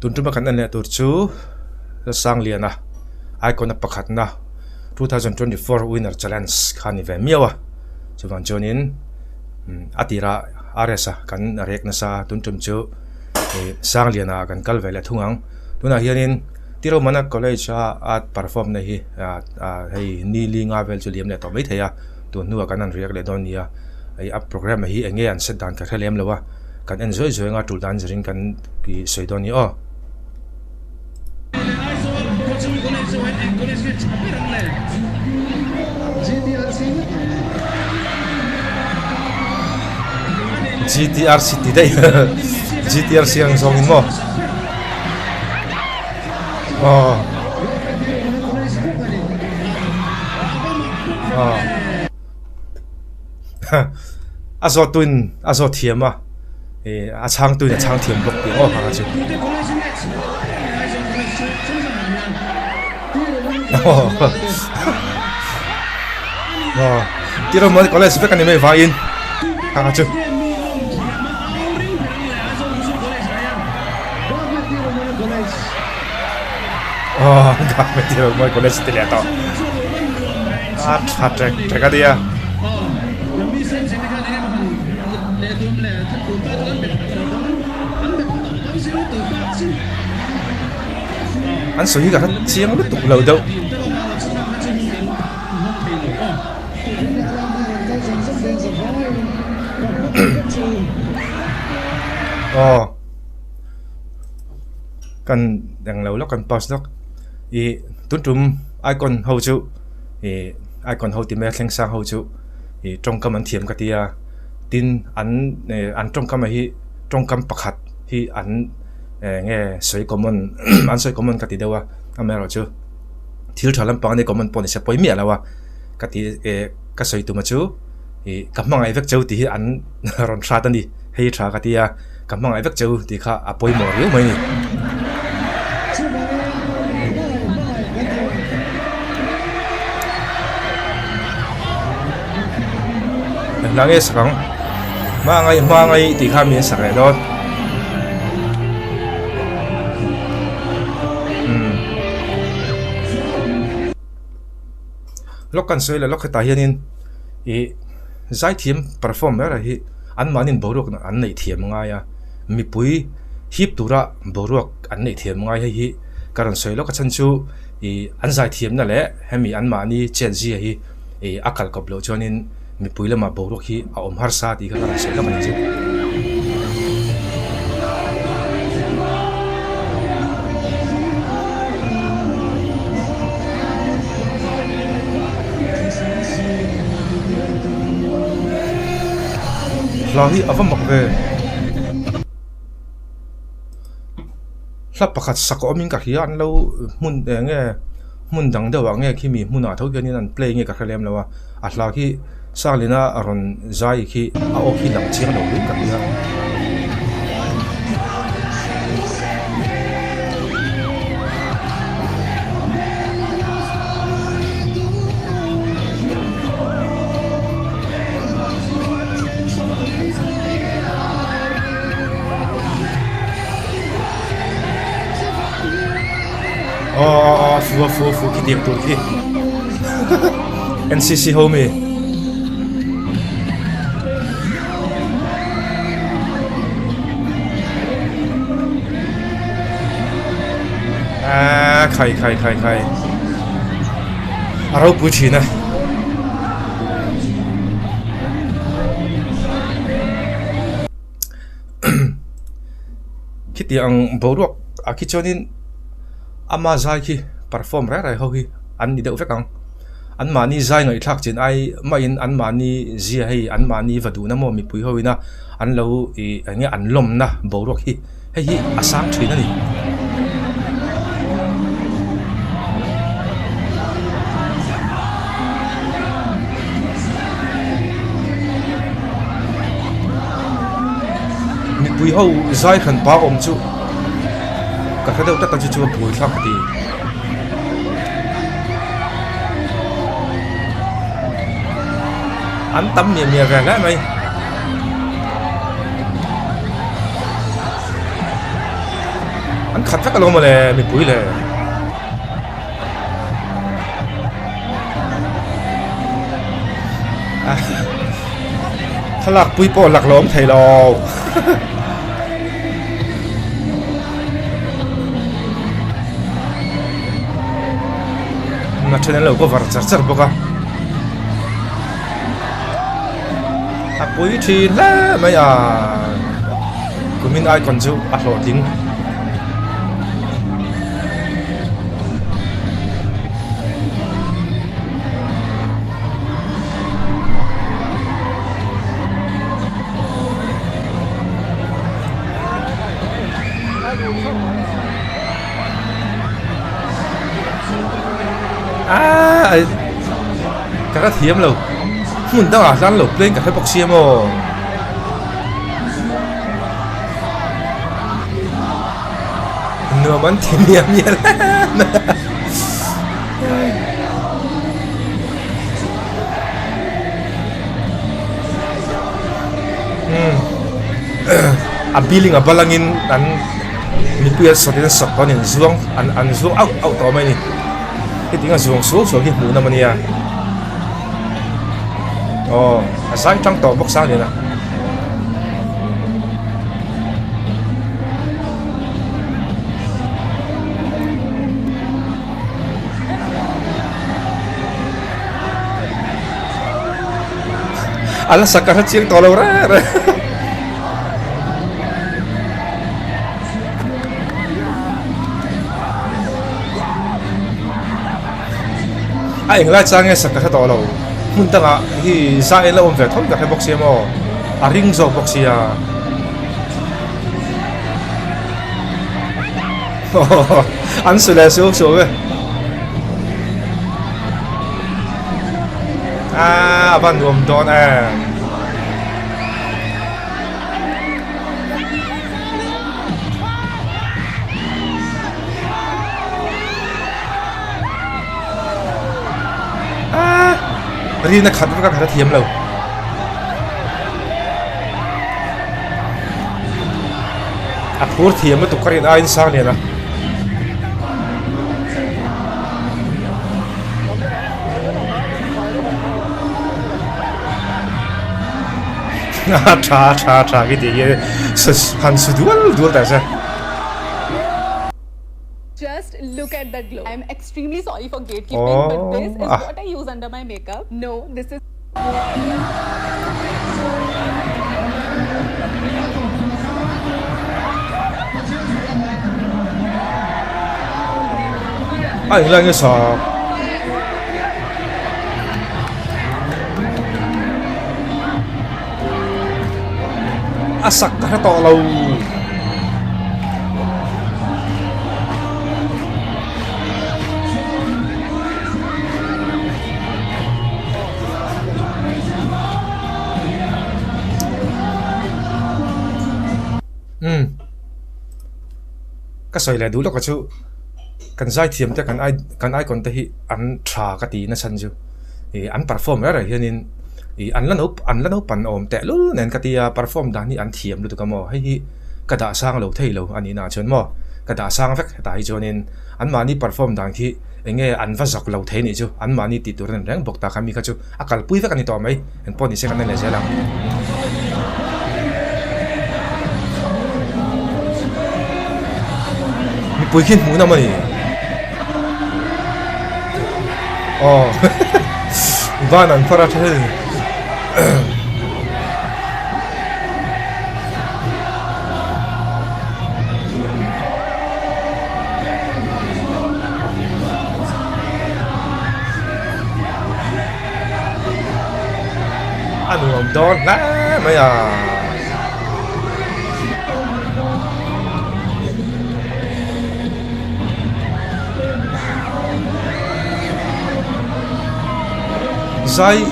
tun tu makan an le tur chu la sang liana icon na pakhat na 2024 winner challenge khani ve miawa chuwan chonin atira aresa kan rek na sa tun tum chu sang liana kan kal vela thungang tuna hianin tiro mana college at perform na hi hei ni li nga vel chu liam le to mai theya tu nu kan an riak le don nia ai up program hi enge an set dan ka khelem lawa kan enjoy nga tul dan jerin kan ki soidoni o GTR City dai GTR siang songin mo azo tuin azo thiama a chang tuin a chang thiam bok ti o ha chu tiro mo college pe kan me va in ha chu gak me tiro mo college te le to hat trek dia anh suy cả chiếng nó tục lâu đâu cần đang lâu lắm cần pause đó ý tuấn trùm icon hậu chịu ý icon hậu tìm ra sang sang hậu chịu ý trong cam anh thiểm cái tia tin anh trong cam hi trong cam bạc hạt hi anh nghe soi common anh soi common cái đâu à anh mới rồi chứ thiếu thằng làm bằng này common pon sẽ bôi miệng là wa cái soi tụi mà chứ thì cảm mang ai vết châu thì anh ron sa tan đi hay sa cái tia cảm mang ai vết châu thì khá bôi mỏ yếu mấy nè lắng nghe sáng mang ngay thì khá miễn sáng đó lúc kan soi là lúc cái hianin giải thiểm perform ra hi an manin borok na an nei thiam nga ya mi pui hip tura borok an nei thiam nga hi karan soi lo ka chan chu an giải thiam na le hemi an mani chen ji hi akal kop lo chonin mi pui lama borok hi a om har sa ti ka karan soi lo kan chu lahi avam makve lap pakhat sako omin ka hian lo mun nge mun dang dewa nge khimi muna tho hian an play nge ka khalem lawa a hla khi salina aron zai khi a o khi lam chiang lo ka hian Fu ki tiệm tur khi NCC home khai arau puchi na khi tiang borok akichonin ama zai khi perform ra ho hi an ni deuh vekang an mani zai ngai thak chin ai ma in an mani zia hei an mani vadu na mo mi pui hoina an lo nge an lom na borok hi hei asang thina ni mi pui ho zai khan pa om chu ka khadeu ta chu pui thak ti anh tắm mìa mìa ra mày anh an khat vek alo ma le mi pui le thlalak pui po lak lom thei lo na channel lo ko var char char boka a pui thi la mai a kumin ai kon chu a hlo ding cái rất hiếm lâu muốn đâu à rắn lục lên cả cái bọc xiêm ô nửa bắn thì niệm nhé à billing à balangin an mình bây giờ đến sập con những zuông an zuông out to mày nè cái tiếng là zuông số số cái mũ năm nay oh, sáng trăng to bốc sáng đi nè. Alah sekarang cium tolong ra. Anh lại sang nghe sekarang tolong. Mun tanga hi sa ela om ve thom ka he boxia mo a ring zo boxia an sule so so ve a ban rom don a riêng là khát với các hiếm lâu à phur hiếm mà tụi cái này anh sang liền à cha cái gì vậy han su dual tại sao Just look at that glow. I'm extremely sorry for gatekeeping, but this is what I use under my makeup. No, this is... Anh là cái sao? Asak cái to lâu. Cái sợi là đủ lúc cái chú cần giải thiểm cho cần ai còn thấy ăn trà cái tí nó sân chú ăn perform rồi hiện nên ăn lần ốp pan ôm tệ luôn nên cái tí perform đàn ni ăn thiểm được cái mò hay cái đã sang lâu thấy lâu anh na chọn mò cái đã sang vách tại cho nên ăn mà ni perform đàn thì nghe ăn vắt dọc lâu thấy này chú ăn mà ni tít tụi nên ráng bọc ta kami cái chú akal pui vách anh to mấy anh pon đi xem anh này sẽ làm bùi khiên mũ nào mà van ăn phara thế ăn uống đó lá mấy à zai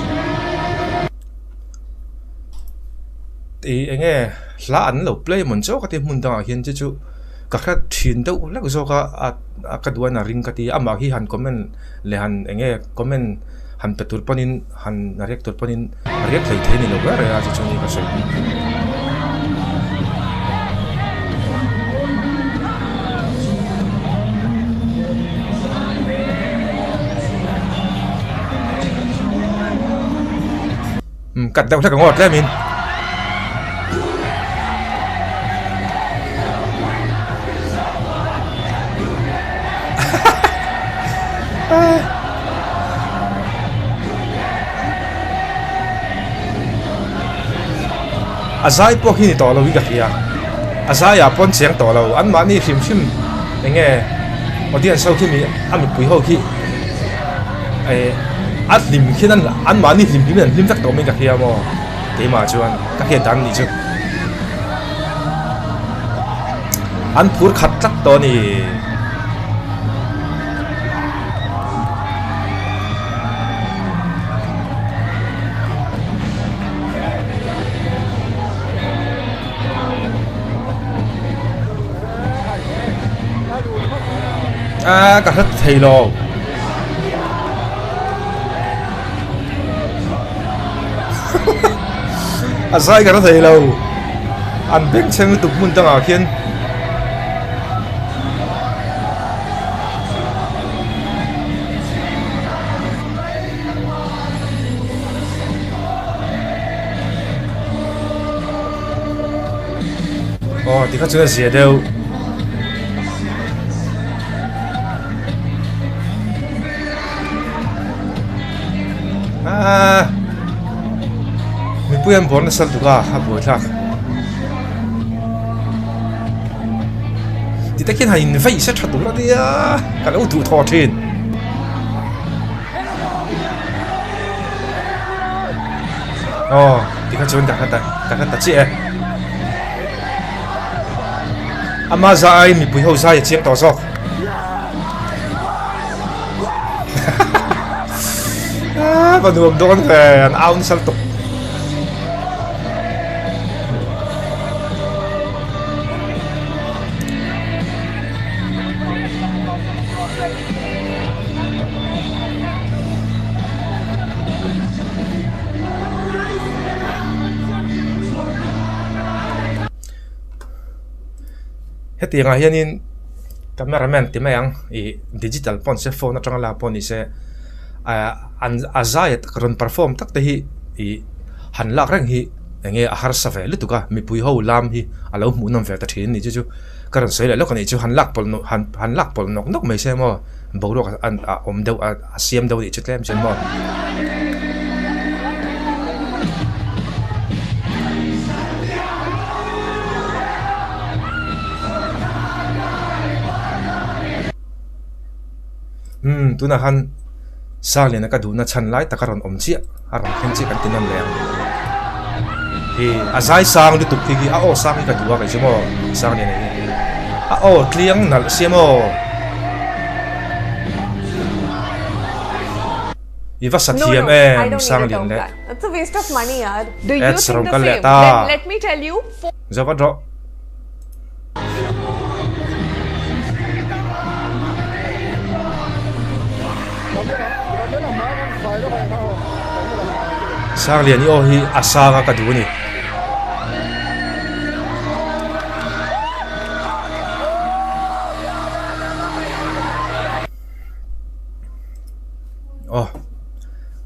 thì anh nghe là anh lâu play mình cho cái tiền mình đang hiện chứ các cái chuyện đâu là cái cái đuôi là ring cái gì mà khi han comment le han anh nghe comment han petur panin han react tur panin react thấy thế này lâu rồi à chứ này cái sự cắt đâu thắc ngọt lên mình azai po khi ni to lo wi ka kia azai ya pon cheng to lo an ma ni him him enge odian sau khi mi am pui ho khi at lim khi nan an ma ni lim lim tak to me ka kia mo te ma chuan ka he dan ni chu an phur khat tak to ni cả rất thầy lò sai cả rất thầy lò ăn biết xem tục muốn tăng à khiên thì các chuyện gì đâu mình bây giờ muốn sẵn được à buổi khác thì tất nhiên hành phải sẽ chặt đúng là đi à cả lâu thủ thọ trên thì các chuyện cả ta chị ama za ai mình bây giờ ra chiếm tỏ rõ và đường đón về ăn ao sal tục hết tiếng à hiện in cameraman thì mấy anh digital phone se phone nó trong là phone thì sẽ azai karon perform tak te hi han lak rang hi enge ahar sa ve lutuka mi pui ho lam hi alo mu nam ve ta thin ni chu karon sei la lokani chu han lak pol nok mai se mo borok an om deu a siam deu ni chu tlem chen mo tu na han sang liền cái đủ na chăn lái ta cái om chia aram khen chia cái tin nam leng thì azai sang đi tục thì sang cái đủ cái chứ mo sang liền này kliang nal xem mo iwa sathiam em sang liền đấy it's a waste of money yaar do you think the same then let me tell you zavat ro sang liền yo hi asanga ka du ni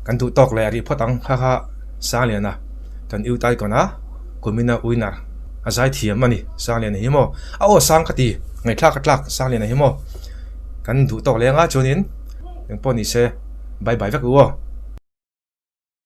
kan du tok le ri photang kha sang liền na kan ưu tai ko na kumina uina azai thiam mani sang liền hi mo sang ka ti ngai tlak sang liền hi mo kan du tok le nga chunin eng poni se bye bye vek u